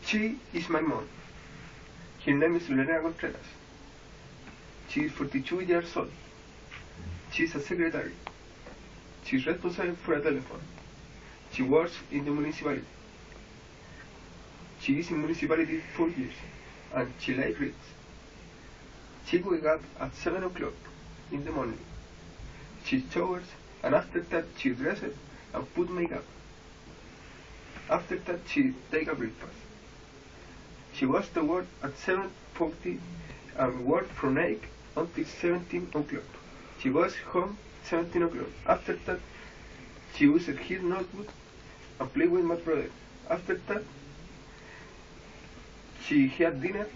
She is my mom. Her name is Lorena Contreras. She is 42 years old. She is a secretary. She is responsible for a telephone. She works in the municipality. She is in municipality 4 years, and she likes reads. She wakes up at 7 o'clock in the morning. She showers, and after that she dresses and put makeup. After that she takes a breakfast. She goes to work at 7:40 and works from 8 until 17 o'clock. She goes home 17 o'clock. After that she uses her notebook and plays with my brother. After that she has dinner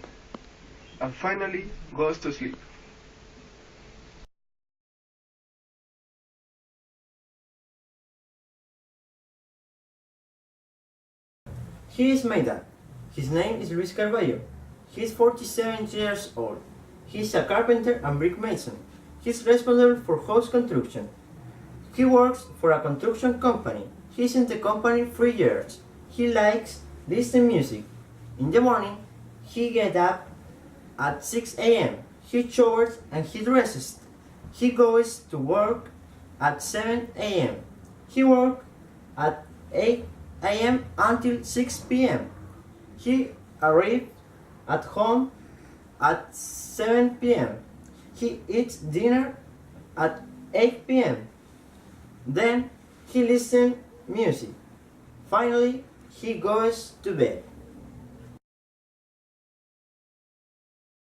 and finally goes to sleep. Here is my dad. His name is Luis Carballo. He is 47 years old. He is a carpenter and brick mason. He is responsible for house construction. He works for a construction company. He is in the company 3 years. He likes listening music. In the morning, he gets up at 6 a.m. He showers and he dresses. He goes to work at 7 a.m. He works at 8 a.m. until 6 p.m. He arrives at home at 7 p.m. He eats dinner at 8 p.m. Then he listens music. Finally, he goes to bed.